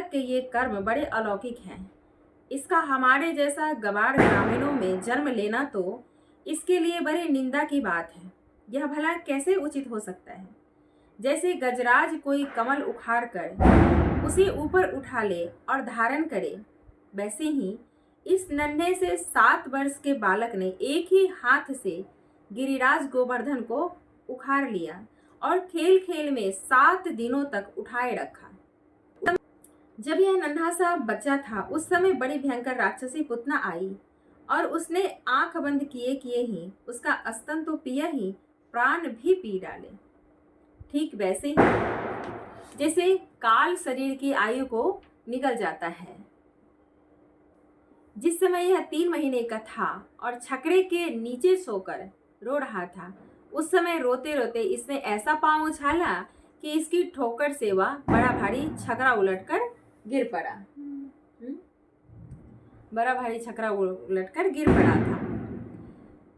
बालक के ये कर्म बड़े अलौकिक हैं। इसका हमारे जैसा गवार ग्रामीणों में जन्म लेना तो इसके लिए बड़ी निंदा की बात है। यह भला कैसे उचित हो सकता है? जैसे गजराज कोई कमल उखाड़ कर उसे ऊपर उठा ले और धारण करे, वैसे ही इस नन्हे से 7 वर्ष के बालक ने एक ही हाथ से गिरिराज गोवर्धन को उखाड़ लिया और खेल खेल में 7 दिनों तक उठाए रखा। जब यह नन्हा सा बच्चा था, उस समय बड़ी भयंकर राक्षसी पुतना आई और उसने आंख बंद किए किए ही उसका स्तन तो पिया ही, प्राण भी पी डाले। ठीक वैसे ही जैसे काल शरीर की आयु को निकल जाता है। जिस समय यह 3 महीने का था और छकड़े के नीचे सोकर रो रहा था, उस समय रोते रोते इसने ऐसा पांव उछाला कि इसकी ठोकर से वह बड़ा भारी छकड़ा उलटकर गिर पड़ा। बड़ा भारी छकड़ा उलटकर गिर पड़ा था।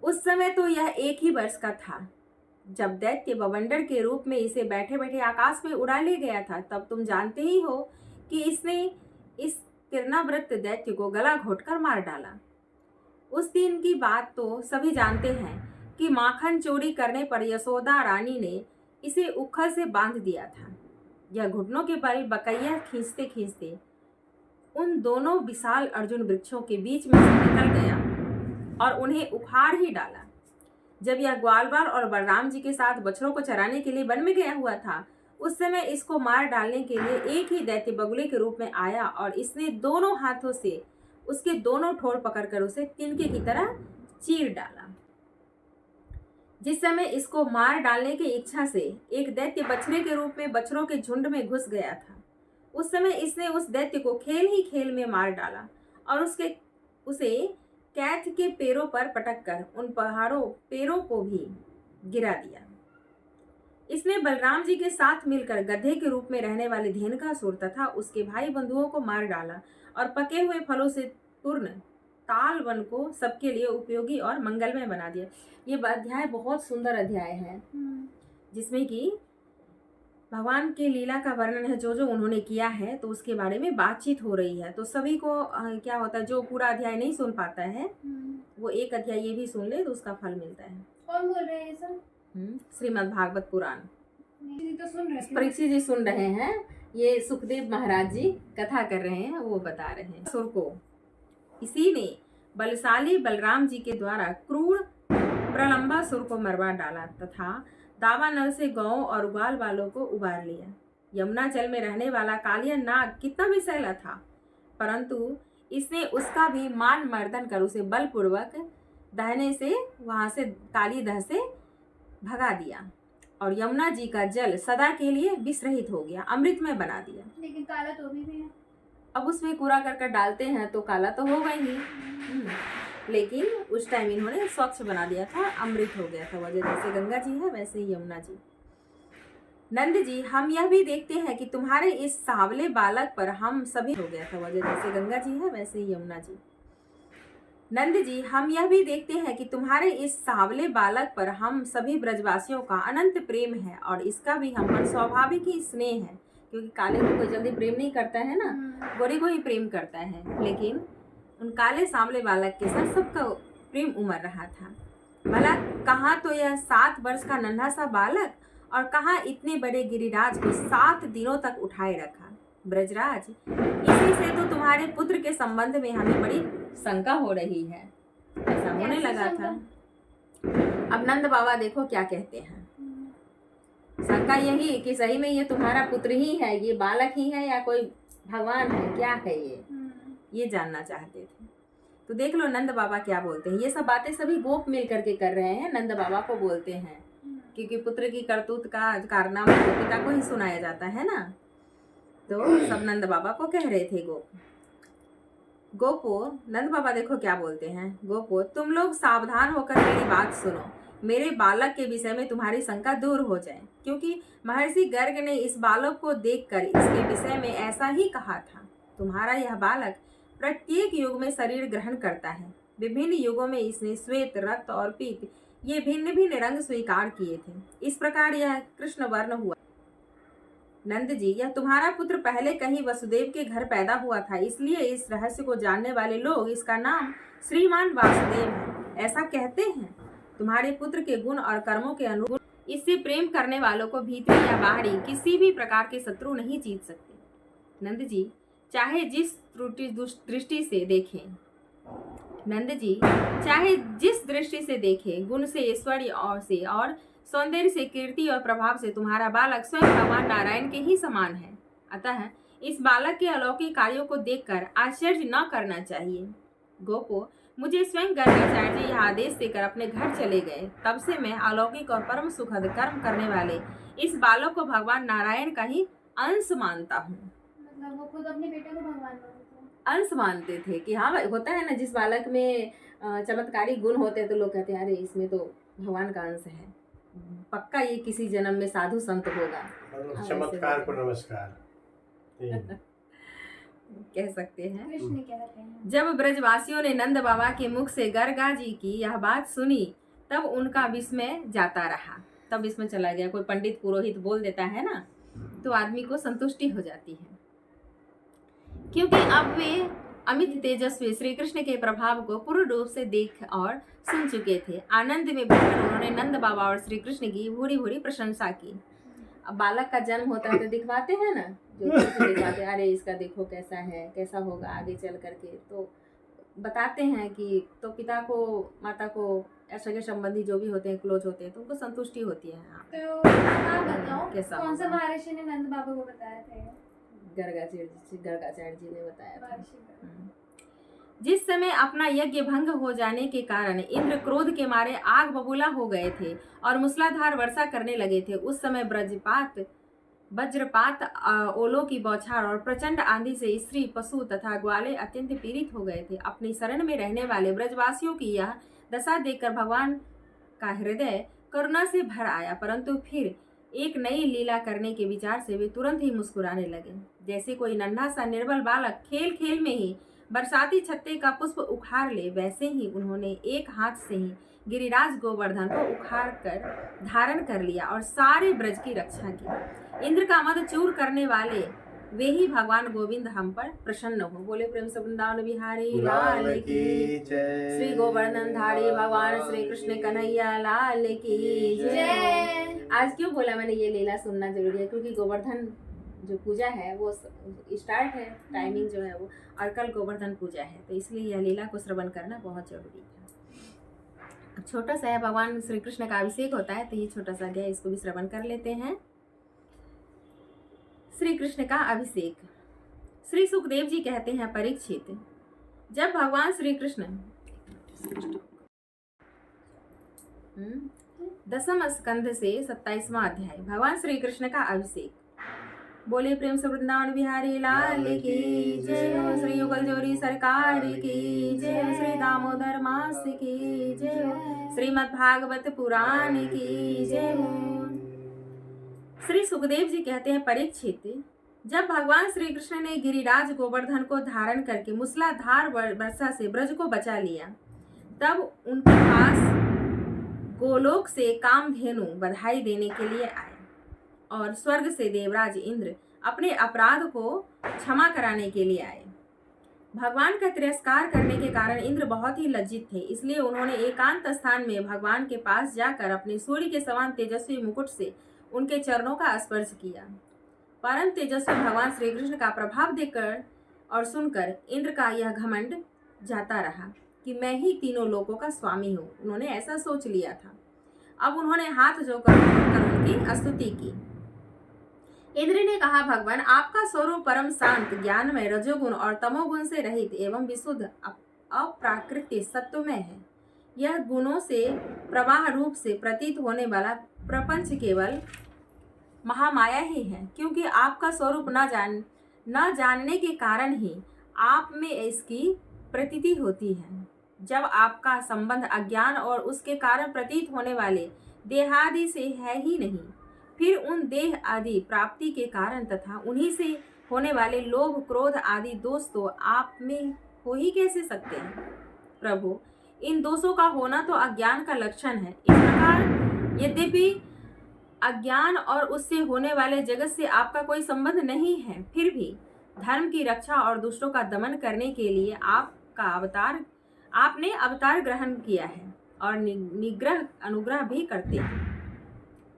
उस समय तो यह 1 ही वर्ष का था। जब दैत्य बवंडर के रूप में इसे बैठे बैठे आकाश में उड़ा ले गया था, तब तुम जानते ही हो कि इसने इस तिरनाव्रत दैत्य को गला घोटकर मार डाला। उस दिन की बात तो सभी जानते हैं कि माखन चोरी करने पर यशोदा रानी ने इसे उखल से बांध दिया था। यह घुटनों के बल बकैया खींचते खींचते उन दोनों विशाल अर्जुन वृक्षों के बीच में से निकल गया और उन्हें उखाड़ ही डाला। जब यह ग्वालवाल और बलराम जी के साथ बछड़ों को चराने के लिए वन में गया हुआ था, उस समय इसको मार डालने के लिए एक ही दैत्य बगुले के रूप में आया और इसने दोनों हाथों से उसके दोनों ठोर पकड़कर उसे तिनके की तरह चीर डाला। जिस समय इसको मार डालने की इच्छा से एक दैत्य बछड़े के रूप में बछड़ों के झुंड में घुस गया था, उस समय इसने उस दैत्य को खेल ही खेल में मार डाला और उसे कैथ के पैरों पर पटक कर उन पैरों को भी गिरा दिया। इसने बलराम जी के साथ मिलकर गधे के रूप में रहने वाले धेनुकासुर तथा उसके भाई बंधुओं को मार डाला और पके हुए फलों से पूर्ण ताल वन को सबके लिए उपयोगी और मंगलमय बना दिया। ये अध्याय बहुत सुंदर अध्याय है, जिसमें कि भगवान के लीला का वर्णन है, जो जो उन्होंने किया है, तो उसके बारे में बातचीत हो रही है। तो सभी को क्या होता है, जो पूरा अध्याय नहीं सुन पाता है वो एक अध्याय ये भी सुन ले तो उसका फल मिलता है। कौन बोल रहे हैं सर? श्रीमद् भागवत पुराण तो सुन रहे परीक्षित जी सुन रहे हैं। ये सुखदेव महाराज जी कथा कर रहे हैं, वो बता रहे हैं। सुर को इसी ने बलशाली बलराम जी के द्वारा क्रूर प्रलंबासुर को मरवा डाला तथा दावानल से गौं और ग्वाल वालों को उबार लिया। यमुना जल में रहने वाला कालिया नाग कितना विषैला था, परंतु इसने उसका भी मान मर्दन कर उसे बलपूर्वक दाहिने से वहां से काली दह से भगा दिया और यमुना जी का जल सदा के लिए विषरहित हो गया, अमृतमय बना दिया। लेकिन काला तो भी है। अब उसमें कूड़ा करकर डालते हैं तो काला तो होगा ही, लेकिन उस टाइम इन्होंने स्वच्छ बना दिया था, अमृत हो गया था। वह जैसे गंगा जी है वैसे ही यमुना जी। नंद जी, हम यह भी देखते हैं कि तुम्हारे इस सांवले बालक पर हम सभी हो गया था। वह जैसे गंगा जी है वैसे ही यमुना जी। नंद जी, हम यह भी देखते हैं कि तुम्हारे इस सांवले बालक पर हम सभी ब्रजवासियों का अनंत प्रेम है और इसका भी हम पर स्वाभाविक ही स्नेह है, क्योंकि काले को कोई जल्दी प्रेम नहीं करता है ना, गोरे को ही प्रेम करता है। लेकिन उन काले सांवले बालक के साथ सबका प्रेम उमड़ रहा था। भला कहाँ तो यह 7 वर्ष का नन्हा सा बालक और कहाँ इतने बड़े गिरिराज को 7 दिनों तक उठाए रखा। ब्रजराज, इसी से तो तुम्हारे पुत्र के संबंध में हमें बड़ी शंका हो रही है। ऐसा होने लगा था। अब नंद बाबा देखो क्या कहते हैं। शंका यही कि सही में ये तुम्हारा पुत्र ही है, ये बालक ही है या कोई भगवान है, क्या है ये जानना चाहते थे। तो देख लो नंद बाबा क्या बोलते हैं। ये सब बातें सभी गोप मिल करके कर रहे हैं, नंद बाबा को बोलते हैं, क्योंकि पुत्र की करतूत का कारनामा पिता को ही सुनाया जाता है ना। तो सब नंद बाबा को कह रहे थे गोपो। नंद बाबा देखो क्या बोलते हैं। गोपो, तुम लोग सावधान होकर मेरी बात सुनो। मेरे बालक के विषय में तुम्हारी शंका दूर हो जाए, क्योंकि महर्षि गर्ग ने इस बालक को देखकर इसके विषय में ऐसा ही कहा था। तुम्हारा यह बालक प्रत्येक युग में शरीर ग्रहण करता है। विभिन्न युगों में इसने श्वेत, रक्त और पीत ये भिन्न भिन्न रंग स्वीकार किए थे। इस प्रकार यह कृष्ण वर्ण हुआ। नंद जी, यह तुम्हारा पुत्र पहले कहीं वसुदेव के घर पैदा हुआ था, इसलिए इस रहस्य को जानने वाले लोग इसका नाम श्रीमान वासुदेव है ऐसा कहते हैं। तुम्हारे पुत्र के गुण और कर्मों के अनुरूप इससे प्रेम करने वालों को भीतरी या बाहरी किसी भी प्रकार के शत्रु नहीं जीत सकते। नंद जी, चाहे जिस दृष्टि से देखें, नंद जी चाहे जिस दृष्टि से देखें, गुण से, ऐश्वर्य और सौंदर्य से, कीर्ति और प्रभाव से तुम्हारा बालक स्वयं भगवान नारायण के ही समान है। अतः इस बालक के अलौकिक कार्यों को देखकर आश्चर्य न करना चाहिए। गोपो, मुझे स्वयं गर्गाचार्य जी यह आदेश देकर अपने घर चले गए। तब से मैं अलौकिक और परम सुखद कर्म करने वाले इस बालक को भगवान नारायण का ही अंश मानता हूँ। मतलब वो खुद अपने बेटे को भगवान मानते हैं। अंश मानते थे कि हाँ भाई, होता है ना, जिस बालक में चमत्कारी गुण होते हैं तो लोग कहते हैं अरे इसमें तो भगवान का अंश है, पक्का ये किसी जन्म में साधु संत होगा। चमत्कार को नमस्कार कह सकते हैं। कृष्ण कहते हैं। जब ब्रजवासियों ने नंद बाबा के मुख से गर्गा जी की यह बात सुनी तब उनका विस्मय जाता रहा। तब विस्मय चला गया। कोई पंडित पुरोहित बोल देता है ना तो आदमी को संतुष्टि हो जाती है, क्योंकि अब वे अमित तेजस्वी श्री कृष्ण के प्रभाव को पूर्ण रूप से देख और सुन चुके थे। आनंद में भरकर उन्होंने नंद बाबा और श्री कृष्ण की भूरी भूरी प्रशंसा की। अब बालक का जन्म होता है तो दिखवाते हैं ना, जो दिखवाते हैं, अरे इसका देखो कैसा है, कैसा होगा आगे चल करके, तो बताते हैं कि तो पिता को, माता को, सगे संबंधी जो भी होते हैं, क्लोज होते हैं, तो उनको संतुष्टि होती है। हाँ, तो आप बताओ कैसा कौन सा होगा? महर्षि ने नंद बाबा को बताया था? गर्गाचार्य जी ने बताया था। महर्षि। जिस समय अपना यज्ञ भंग हो जाने के कारण इंद्र क्रोध के मारे आग बबूला हो गए थे और मूसलाधार वर्षा करने लगे थे, उस समय वज्रपात, ओलों की बौछार और प्रचंड आंधी से स्त्री, पशु तथा ग्वाले अत्यंत पीड़ित हो गए थे। अपनी शरण में रहने वाले ब्रजवासियों की यह दशा देखकर भगवान का हृदय करुणा से भर आया, परंतु फिर एक नई लीला करने के विचार से वे तुरंत ही मुस्कुराने लगे। जैसे कोई नन्हा सा निर्बल बालक खेल खेल में ही बरसाती छत्ते का पुष्प उखाड़ ले, वैसे ही उन्होंने एक हाथ से ही गिरिराज गोवर्धन को उखाड़ कर धारण कर लिया और सारे ब्रज की रक्षा की। इंद्र का मद चूर करने वाले वे ही भगवान गोविंद हम पर प्रसन्न हो। बोले प्रेम से वृंदावन बिहारी लाल की जय। श्री गोवर्धन धारी भगवान श्री कृष्ण कन्हैया लाल की जय। आज क्यों बोला मैंने ये लीला सुनना जरूरी है, क्योंकि गोवर्धन जो पूजा है वो स्टार्ट है, टाइमिंग जो है वो, और कल गोवर्धन पूजा है, तो इसलिए यह लीला को श्रवण करना बहुत जरूरी है। अब छोटा सा है, भगवान श्री कृष्ण का अभिषेक होता है, तो ये छोटा सा गया, इसको भी श्रवण कर लेते हैं। श्री कृष्ण का अभिषेक। श्री सुखदेव जी कहते हैं, परीक्षित, जब भगवान श्री कृष्ण 10वें स्कंध से 27वां अध्याय, भगवान श्री कृष्ण का अभिषेक। बोले प्रेम से वृंदावन बिहारी लाल की जय हो। श्री युगल जोरी सरकार की जय हो। श्री दामोदर मास की जय हो। श्रीमद् भागवत पुराण की जय हो। श्री सुखदेव जी कहते हैं, परीक्षित, जब भगवान श्री कृष्ण ने गिरिराज गोवर्धन को धारण करके मूसलाधार वर्षा से ब्रज को बचा लिया, तब उनके पास गोलोक से कामधेनु बधाई देने के लिए आए और स्वर्ग से देवराज इंद्र अपने अपराध को क्षमा कराने के लिए आए। भगवान का तिरस्कार करने के कारण इंद्र बहुत ही लज्जित थे, इसलिए उन्होंने एकांत स्थान में भगवान के पास जाकर अपने सूर्य के समान तेजस्वी मुकुट से उनके चरणों का स्पर्श किया। परम तेजस्वी भगवान श्री कृष्ण का प्रभाव देखकर और सुनकर इंद्र का यह घमंड जाता रहा कि मैं ही तीनों लोकों का स्वामी हूँ। उन्होंने ऐसा सोच लिया था। अब उन्होंने हाथ जोड़कर उनकी स्तुति की। इंद्र ने कहा, भगवान, आपका स्वरूप परम शांत, ज्ञानमय, रजोगुण और तमोगुण से रहित एवं विशुद्ध अप्राकृतिक सत्वमय है। यह गुणों से प्रवाह रूप से प्रतीत होने वाला प्रपंच केवल महामाया ही है, क्योंकि आपका स्वरूप न जानने के कारण ही आप में इसकी प्रतीति होती है। जब आपका संबंध अज्ञान और उसके कारण प्रतीत होने वाले देहादि से है ही नहीं, फिर उन देह आदि प्राप्ति के कारण तथा उन्हीं से होने वाले लोभ, क्रोध आदि दोष तो आप में हो ही कैसे सकते हैं? प्रभु, इन दोषों का होना तो अज्ञान का लक्षण है। इस प्रकार यद्यपि अज्ञान और उससे होने वाले जगत से आपका कोई संबंध नहीं है, फिर भी धर्म की रक्षा और दुष्टों का दमन करने के लिए आपने अवतार ग्रहण किया है और निग्रह अनुग्रह भी करते हैं।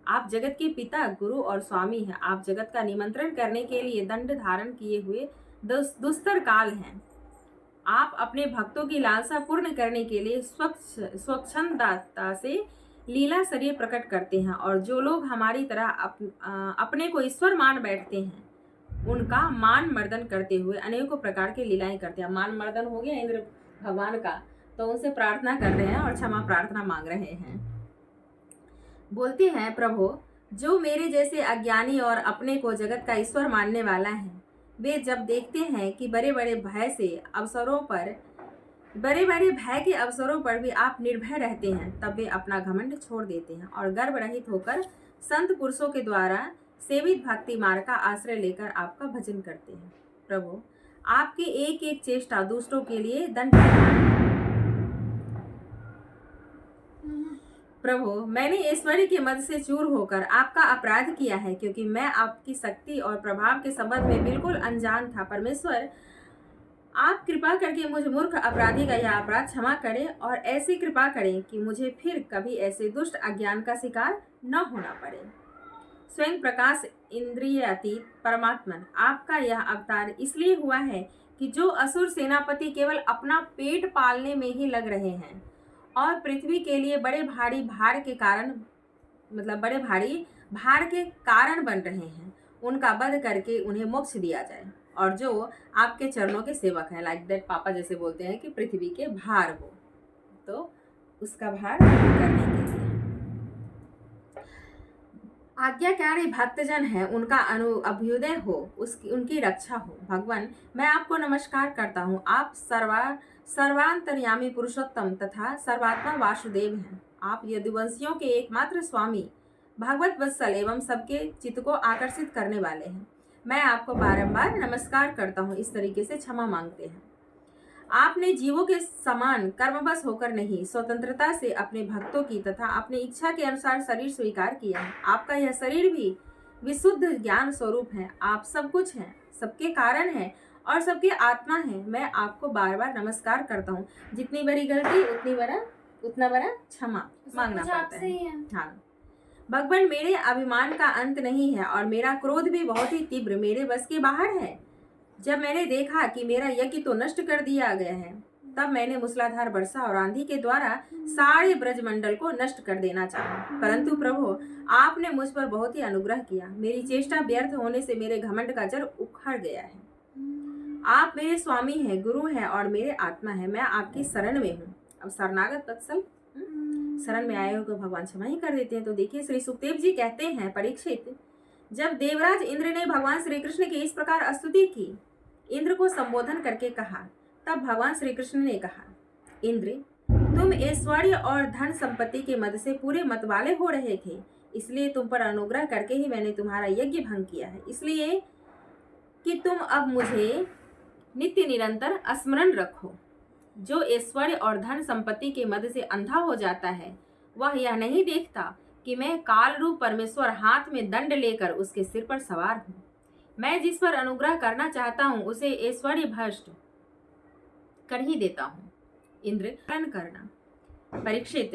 आप जगत के पिता, गुरु और स्वामी हैं। आप जगत का निमंत्रण करने के लिए दंड धारण किए हुए दुस्तर काल हैं। आप अपने भक्तों की लालसा पूर्ण करने के लिए स्वच्छंदता से लीला शरीर प्रकट करते हैं, और जो लोग हमारी तरह अपने को ईश्वर मान बैठते हैं उनका मान मर्दन करते हुए अनेकों प्रकार के लीलाएं करते हैं। मान मर्दन हो गया इंद्र भगवान का, तो उनसे प्रार्थना कर रहे हैं और क्षमा प्रार्थना मांग रहे हैं। बोलते हैं, प्रभु, जो मेरे जैसे अज्ञानी और अपने को जगत का ईश्वर मानने वाला है, वे जब देखते हैं कि बड़े बड़े भय के अवसरों पर भी आप निर्भय रहते हैं, तब वे अपना घमंड छोड़ देते हैं और गर्व रहित होकर संत पुरुषों के द्वारा सेवित भक्ति मार्ग का आश्रय लेकर आपका भजन करते हैं। प्रभु, आपकी एक एक चेष्टा दूसरों के लिए दंड है। प्रभु, मैंने ऐश्वर्य के मद से चूर होकर आपका अपराध किया है, क्योंकि मैं आपकी शक्ति और प्रभाव के संबंध में बिल्कुल अनजान था। परमेश्वर, आप कृपा करके मुझ मूर्ख अपराधी का यह अपराध क्षमा करें और ऐसी कृपा करें कि मुझे फिर कभी ऐसे दुष्ट अज्ञान का शिकार न होना पड़े। स्वयं प्रकाश इंद्रियातीत परमात्मन, आपका यह अवतार इसलिए हुआ है कि जो असुर सेनापति केवल अपना पेट पालने में ही लग रहे हैं और पृथ्वी के लिए बड़े भारी भार के कारण बन रहे हैं, उनका वध करके उन्हें मोक्ष दिया जाए, और जो आपके चरणों के सेवक हैं, लाइक दैट पापा जैसे बोलते हैं कि पृथ्वी के भार हो, तो उसका भार करने के लिए आज्ञाकारी भक्तजन है, उनका अभ्युदय हो, उनकी रक्षा हो। भगवान, मैं आपको नमस्कार करता हूँ। आप सर्वांतर्यामी पुरुषोत्तम तथा सर्वात्मा वासुदेव हैं। आप यदुवंशियों के एकमात्र स्वामी, भगवत वत्सल एवं सबके चित्त को आकर्षित करने वाले हैं। मैं आपको बारंबार नमस्कार करता हूँ। इस तरीके से क्षमा मांगते हैं। आपने जीवों के समान कर्मवश होकर नहीं, स्वतंत्रता से अपने भक्तों की तथा अपनी इच्छा के अनुसार शरीर स्वीकार किया है। आपका यह शरीर भी विशुद्ध ज्ञान स्वरूप है। आप सब कुछ हैं, सबके कारण हैं और सबके आत्मा हैं। मैं आपको बार बार नमस्कार करता हूँ। जितनी बड़ी गलती उतना बड़ा क्षमा मांगना पड़ता है। हाँ भगवान, मेरे अभिमान का अंत नहीं है और मेरा क्रोध भी बहुत ही तीव्र मेरे बस के बाहर है। जब मैंने देखा कि मेरा यज्ञ तो नष्ट कर दिया गया है, तब मैंने मूसलाधार वर्षा और आंधी के द्वारा सारे ब्रजमंडल को नष्ट कर देना चाहा। परंतु प्रभु, आपने मुझ पर बहुत ही अनुग्रह किया। मेरी चेष्टा व्यर्थ होने से मेरे घमंड का जड़ उखड़ गया है। आप मेरे स्वामी हैं, गुरु हैं और मेरे आत्मा है। मैं आपकी शरण में हूँ। अब शरणागत वत्सल, शरण में आए हो तो भगवान क्षमा ही कर देते हैं। तो देखिए, श्री सुखदेव जी कहते हैं, परीक्षित, जब देवराज इंद्र ने भगवान श्री कृष्ण की इस प्रकार स्तुति की, इंद्र को संबोधन करके कहा, तब भगवान श्री कृष्ण ने कहा, इंद्र, तुम ऐश्वर्य और धन संपत्ति के मद से पूरे मतवाले हो रहे थे, इसलिए तुम पर अनुग्रह करके ही मैंने तुम्हारा यज्ञ भंग किया है, इसलिए कि तुम अब मुझे नित्य निरंतर स्मरण रखो। जो ऐश्वर्य और धन संपत्ति के मद से अंधा हो जाता है, वह यह नहीं देखता कि मैं काल रूप परमेश्वर हाथ में दंड लेकर उसके सिर पर सवार हूँ। मैं जिस पर अनुग्रह करना चाहता हूँ उसे ऐश्वर्य भ्रष्ट कर ही देता हूँ। इंद्र, पालन करना। परीक्षित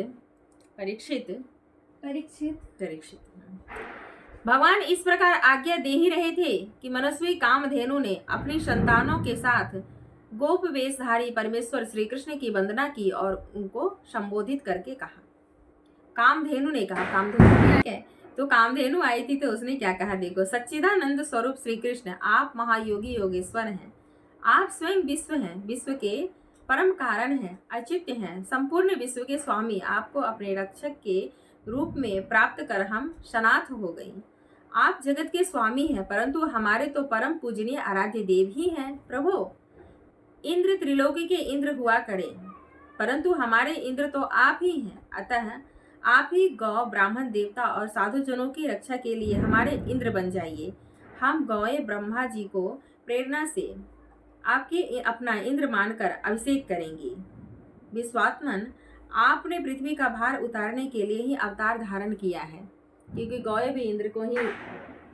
भगवान इस प्रकार आज्ञा दे ही रहे थे कि मनस्वी कामधेनु ने अपनी संतानों के साथ गोप वेशधारी परमेश्वर श्री कृष्ण की वंदना की और उनको संबोधित करके कहा। कामधेनु ने कहा, कामधेनु ठीक है, तो कामधेनु आई थी तो उसने क्या कहा, देखो, सच्चिदानंद स्वरूप श्री कृष्ण, आप महायोगी योगेश्वर हैं। आप स्वयं विश्व हैं, विश्व के परम कारण हैं, अचित्य हैं, संपूर्ण विश्व के स्वामी। आपको अपने रक्षक के रूप में प्राप्त कर हम शनाथ हो गई। आप जगत के स्वामी हैं, परंतु हमारे तो परम पूजनीय आराध्य देव ही हैं। प्रभु, इंद्र त्रिलोकी के इंद्र हुआ करे, परंतु हमारे इंद्र तो आप ही हैं। अतः आप ही गौ, ब्राह्मण, देवता और साधुजनों की रक्षा के लिए हमारे इंद्र बन जाइए। हम गौए ब्रह्मा जी को प्रेरणा से आपके अपना इंद्र मानकर अभिषेक करेंगे। विश्वात्मन, आपने पृथ्वी का भार उतारने के लिए ही अवतार धारण किया है। क्योंकि गौएं भी इंद्र को ही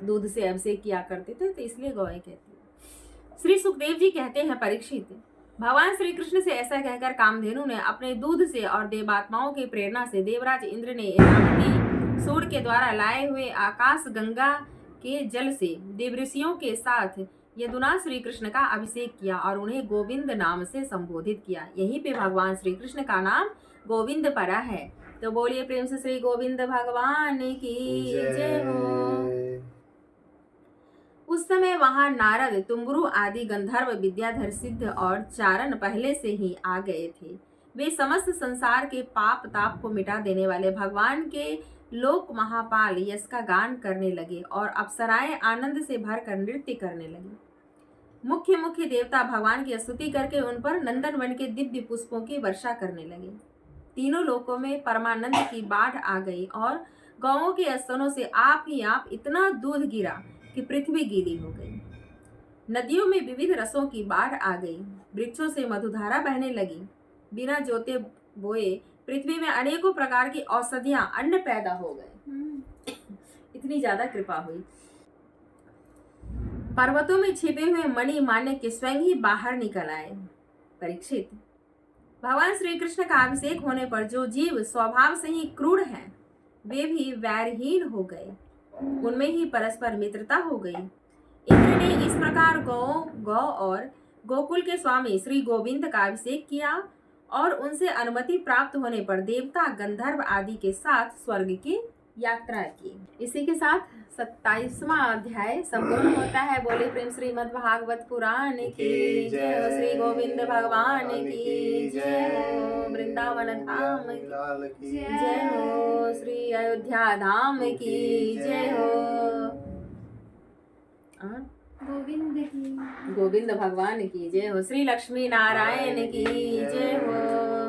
दूध से अभिषेक किया करते थे, तो इसलिए गौएं कहती है। श्री सुखदेव जी कहते हैं, परीक्षित, भगवान श्री कृष्ण से ऐसा कहकर कामधेनु ने अपने दूध से और देवात्माओं की प्रेरणा से देवराज इंद्र ने इरावती सूर्य के द्वारा लाए हुए आकाश गंगा के जल से देवऋषियों के साथ यदुना श्री कृष्ण का अभिषेक किया और उन्हें गोविंद नाम से संबोधित किया। यहीं पे भगवान श्री कृष्ण का नाम गोविंद पड़ा है। तो बोलिए प्रेम से श्री गोविंद भगवान की जय हो। उस समय वहां नारद, तुम्बरु आदि गंधर्व, विद्याधर, सिद्ध और चारण पहले से ही आ गए थे। वे समस्त संसार के पाप ताप को मिटा देने वाले भगवान के लोक महापाल यश का गान करने लगे और अप्सराएं आनंद से भरकर नृत्य करने लगी। मुख्य मुख्य देवता भगवान की स्तुति करके उन पर नंदन वन के दिव्य पुष्पों की वर्षा करने लगे। तीनों लोकों में परमानंद की बाढ़ आ गई और गौओं के स्तनों से आप ही आप इतना दूध गिरा कि पृथ्वी गीली हो गई। नदियों में विविध रसों की बाढ़ आ गई, वृक्षों से मधुधारा बहने लगी। बिना जोते बोए पृथ्वी में अनेकों प्रकार की औषधियां, अन्न पैदा हो गए। इतनी ज्यादा कृपा हुई। पर्वतों में छिपे हुए मणि माणिक्य स्वयं ही बाहर निकल आए। परीक्षित, भगवान श्री कृष्ण का अभिषेक होने पर जो जीव स्वभाव से ही क्रूर हैं, वे भी वैरहीन हो गए। उनमें ही परस्पर मित्रता हो गई। इंद्र ने इस प्रकार गौ और गोकुल के स्वामी श्री गोविंद का अभिषेक किया और उनसे अनुमति प्राप्त होने पर देवता, गंधर्व आदि के साथ स्वर्ग की यात्रा की। इसी के साथ 27वां अध्याय संपूर्ण होता है। बोले प्रेम श्रीमद् भागवत पुराण की जय हो। श्री गोविंद भगवान की जय हो। वृंदावन धाम की जय हो। श्री अयोध्या धाम की जय हो। गोविंद की, गोविंद भगवान की जय हो। श्री लक्ष्मी नारायण की जय हो।